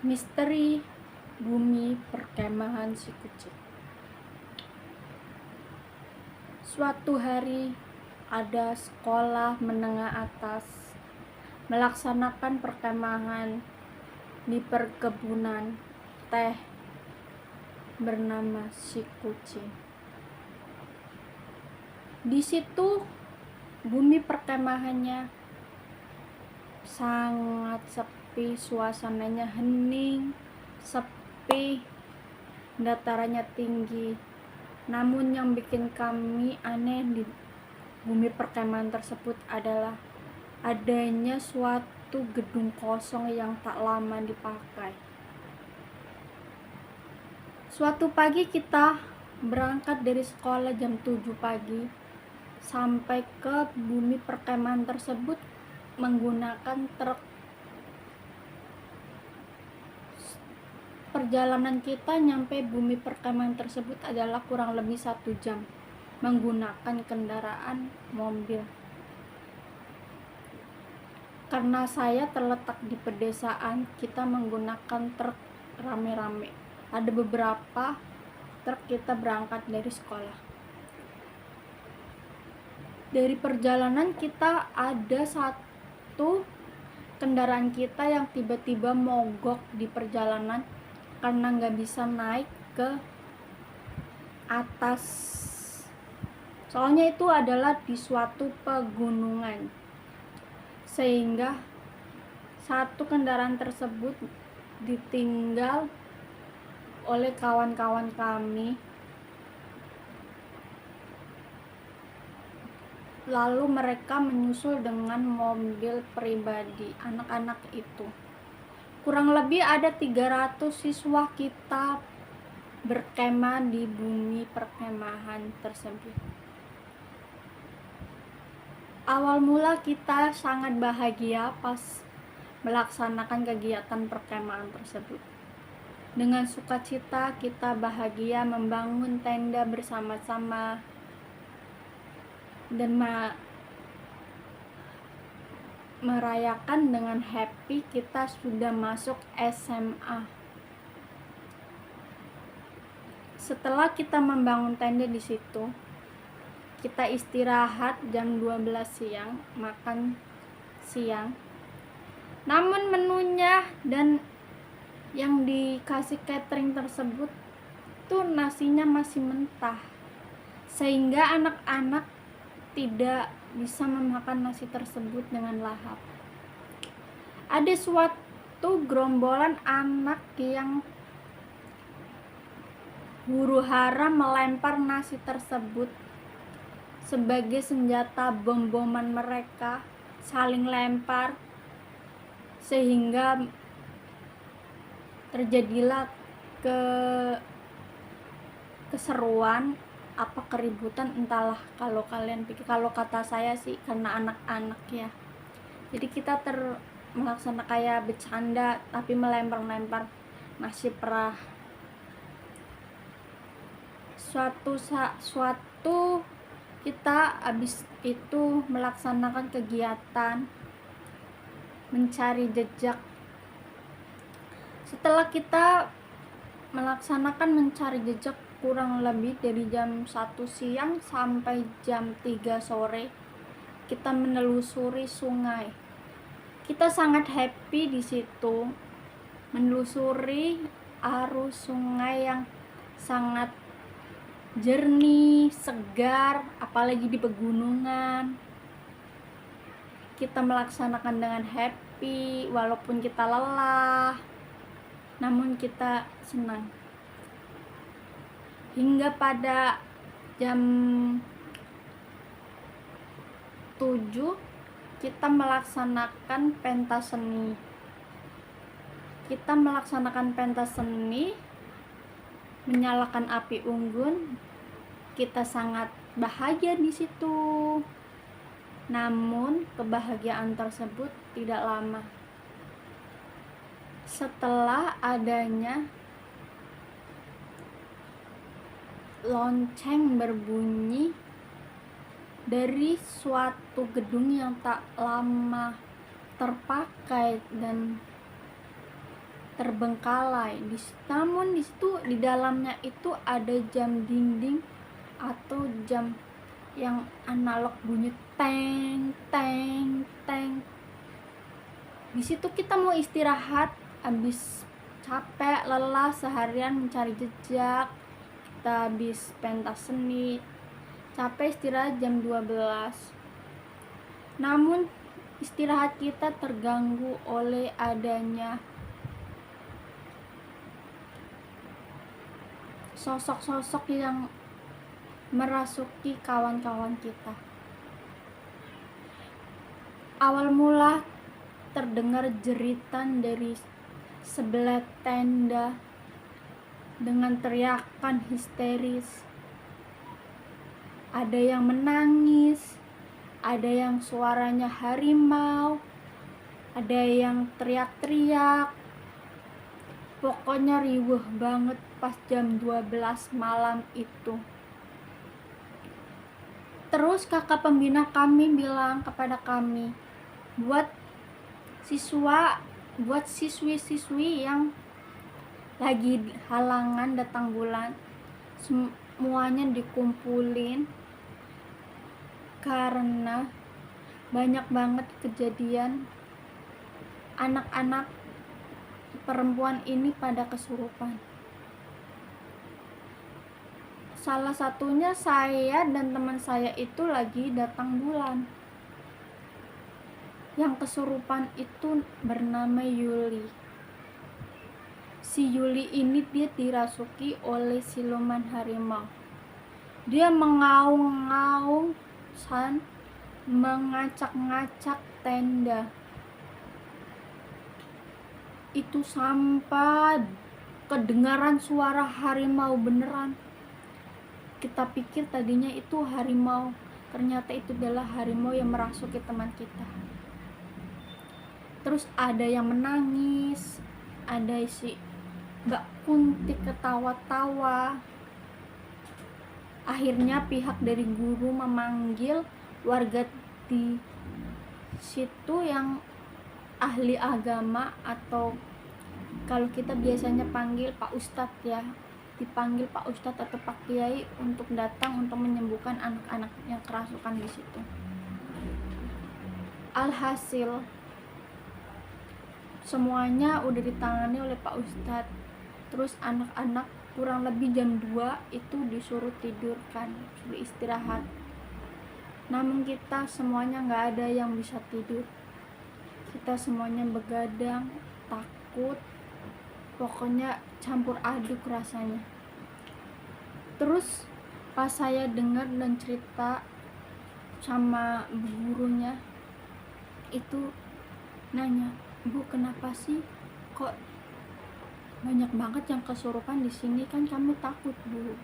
Misteri Bumi Perkemahan Si Kucing. Suatu hari ada sekolah menengah atas melaksanakan perkemahan di perkebunan teh bernama Si Kucing. Di situ bumi perkemahannya sangat sepi, suasananya hening, sepi, datarannya tinggi. Namun yang bikin kami aneh di bumi perkemahan tersebut adalah adanya suatu gedung kosong yang tak lama dipakai. Suatu pagi kita berangkat dari sekolah jam 7 pagi sampai ke bumi perkemahan tersebut menggunakan truk. Perjalanan kita nyampe bumi perkemahan tersebut adalah kurang lebih 1 jam menggunakan kendaraan mobil. Karena saya terletak di pedesaan, kita menggunakan truk rame-rame. Ada beberapa truk kita berangkat dari sekolah. Dari perjalanan kita ada satu kendaraan kita yang tiba-tiba mogok di perjalanan karena nggak bisa naik ke atas. Soalnya itu adalah di suatu pegunungan, sehingga satu kendaraan tersebut ditinggal oleh kawan-kawan kami. Lalu mereka menyusul dengan mobil pribadi anak-anak itu. Kurang lebih ada 300 siswa kita berkemah di bumi perkemahan tersebut. Awal mula kita sangat bahagia pas melaksanakan kegiatan perkemahan tersebut. Dengan sukacita kita bahagia membangun tenda bersama-sama dan merayakan dengan happy kita sudah masuk SMA. Setelah kita membangun tenda di situ, kita istirahat jam 12 siang, makan siang. Namun menunya dan yang dikasih catering tersebut tuh nasinya masih mentah, sehingga anak-anak tidak bisa memakan nasi tersebut dengan lahap. Ada suatu gerombolan anak yang huru-hara melempar nasi tersebut sebagai senjata bom-boman mereka, saling lempar sehingga terjadilah keseruan apa keributan, entahlah. Kalau kalian pikir, kalau kata saya sih karena anak-anak ya, jadi kita melaksanakan kayak bercanda tapi melempar-lempar nasi perah. Suatu kita habis itu melaksanakan kegiatan mencari jejak. Setelah kita melaksanakan mencari jejak kurang lebih dari jam 1 siang sampai jam 3 sore, kita menelusuri sungai. Kita sangat happy di situ menelusuri arus sungai yang sangat jernih, segar, apalagi di pegunungan. Kita melaksanakan dengan happy walaupun kita lelah, namun kita senang. Hingga pada jam 7 kita melaksanakan pentas seni. Kita melaksanakan pentas seni, menyalakan api unggun. Kita sangat bahagia di situ. Namun kebahagiaan tersebut tidak lama. Setelah adanya lonceng berbunyi dari suatu gedung yang tak lama terpakai dan terbengkalai. Namun di situ di dalamnya itu ada jam dinding atau jam yang analog bunyi teng teng teng. Di situ kita mau istirahat habis capek lelah seharian mencari jejak, kita habis pentas seni, capek istirahat jam 12. Namun istirahat kita terganggu oleh adanya sosok-sosok yang merasuki kawan-kawan kita. Awal mula terdengar jeritan dari sebelah tenda dengan teriakan histeris. Ada yang menangis, ada yang suaranya harimau, ada yang teriak-teriak. Pokoknya riuh banget pas jam 12 malam itu. Terus kakak pembina kami bilang kepada kami, buat siswi-siswi yang lagi halangan datang bulan, semuanya dikumpulin karena banyak banget kejadian anak-anak perempuan ini pada kesurupan. Salah satunya saya dan teman saya itu lagi datang bulan. Yang kesurupan itu bernama Yuli. Si Yuli ini dia dirasuki oleh siluman harimau. Dia mengaung-ngaung dan mengacak-ngacak tenda. Itu sampai kedengaran suara harimau beneran. Kita pikir tadinya itu harimau, ternyata itu adalah harimau yang merasuki teman kita. Terus ada yang menangis, ada si Mbak Kunti ketawa-tawa. Akhirnya pihak dari guru memanggil warga di situ yang ahli agama, atau kalau kita biasanya panggil Pak Ustadz ya, dipanggil Pak Ustadz atau Pak Kiai untuk datang untuk menyembuhkan anak-anak yang kerasukan di situ. Alhasil semuanya udah ditangani oleh Pak Ustadz. Terus anak-anak kurang lebih jam 2 itu disuruh tidurkan, disuruh istirahat. Namun kita semuanya nggak ada yang bisa tidur. Kita semuanya begadang, takut, pokoknya campur aduk rasanya. Terus pas saya dengar dan cerita sama gurunya itu nanya, "Bu, kenapa sih kok banyak banget yang kesurupan di sini? Kan kami takut, Bu."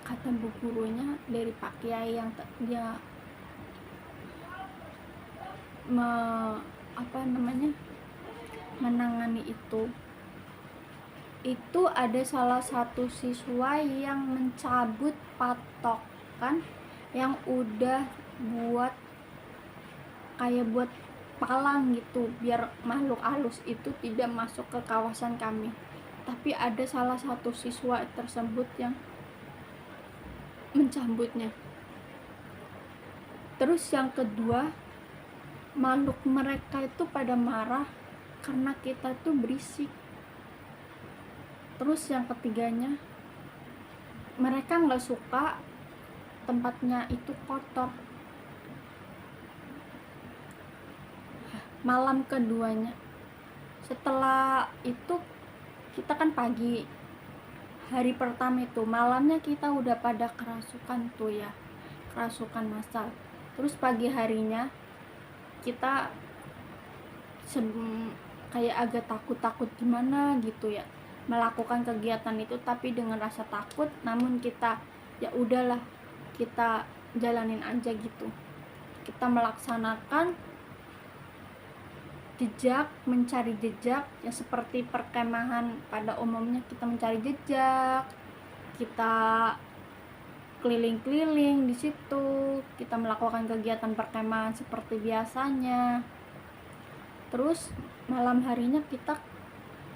Kata bu gurunya dari Pak Kiai yang dia menangani itu ada salah satu siswa yang mencabut patokan yang udah buat palang gitu biar makhluk halus itu tidak masuk ke kawasan kami. Tapi ada salah satu siswa tersebut yang mencabutnya. Terus yang kedua, makhluk mereka itu pada marah karena kita tuh berisik. Terus yang ketiganya, mereka nggak suka tempatnya itu kotor. Malam keduanya, setelah itu kita kan pagi, hari pertama itu malamnya kita udah pada kerasukan tuh ya, kerasukan massal. Terus pagi harinya kita kayak agak takut gimana gitu ya melakukan kegiatan itu, tapi dengan rasa takut. Namun kita ya udahlah, kita jalanin aja gitu. Kita melaksanakan mencari jejak ya, seperti perkemahan pada umumnya kita mencari jejak, kita keliling-keliling di situ, kita melakukan kegiatan perkemahan seperti biasanya. Terus malam harinya kita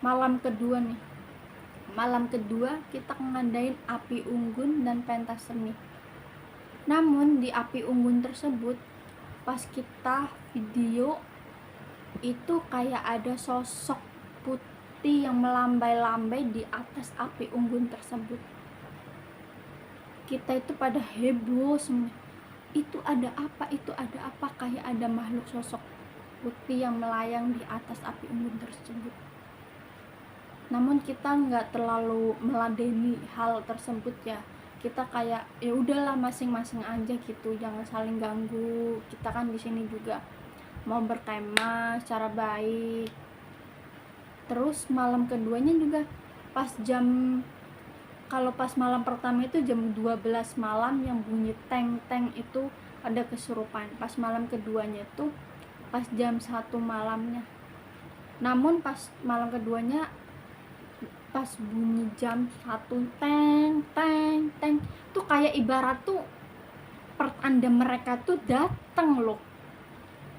malam kedua nih. Malam kedua kita ngadain api unggun dan pentas seni. Namun di api unggun tersebut pas kita video itu kayak ada sosok putih yang melambai-lambai di atas api unggun tersebut. Kita itu pada heboh semua. Itu ada apa? Itu ada apa? Kayak ada makhluk sosok putih yang melayang di atas api unggun tersebut. Namun kita nggak terlalu meladeni hal tersebut ya. Kita kayak ya udahlah masing-masing aja gitu, jangan saling ganggu. Kita kan di sini juga mau berkemah secara baik. Terus malam keduanya juga pas kalau pas malam pertama itu jam 12 malam yang bunyi teng-teng itu ada kesurupan. Pas malam keduanya itu pas jam 1 malamnya. Namun pas malam keduanya pas bunyi jam 1 teng teng teng tuh kayak ibarat tuh pertanda mereka tuh datang loh.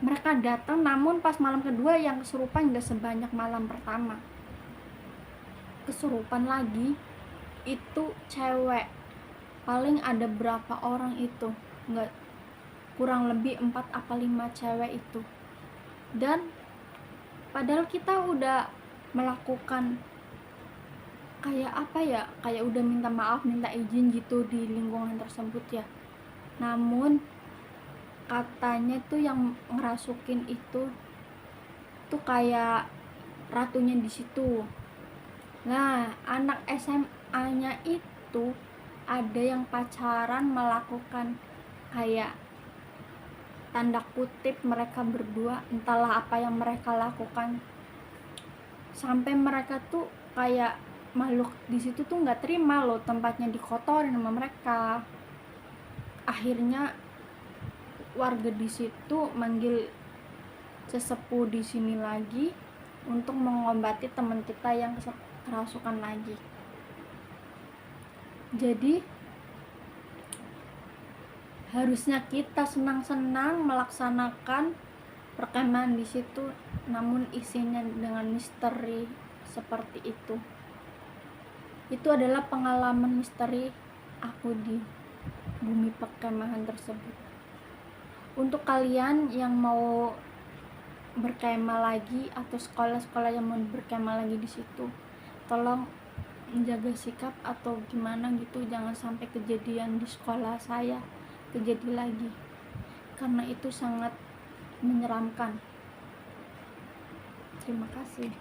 Mereka datang, namun pas malam kedua yang kesurupan gak sebanyak malam pertama. Kesurupan lagi itu cewek, paling ada berapa orang itu, nggak, kurang lebih 4 apa 5 cewek itu. Dan padahal kita udah melakukan kayak apa ya, kayak udah minta maaf, minta izin gitu di lingkungan tersebut ya. Namun katanya tuh yang ngerasukin itu tuh kayak ratunya di situ. Nah, anak SMA-nya itu ada yang pacaran melakukan kayak tanda kutip mereka berdua, entahlah apa yang mereka lakukan. Sampai mereka tuh kayak makhluk di situ tuh nggak terima loh tempatnya dikotorin sama mereka. Akhirnya warga di situ manggil sesepuh di sini lagi untuk mengobati teman kita yang kerasukan lagi. Jadi harusnya kita senang-senang melaksanakan perkemahan di situ, namun isinya dengan misteri seperti itu. Itu adalah pengalaman misteri aku di bumi perkemahan tersebut. Untuk kalian yang mau berkemah lagi atau sekolah-sekolah yang mau berkemah lagi di situ, tolong menjaga sikap atau gimana gitu, jangan sampai kejadian di sekolah saya kejadian lagi, karena itu sangat menyeramkan. Terima kasih.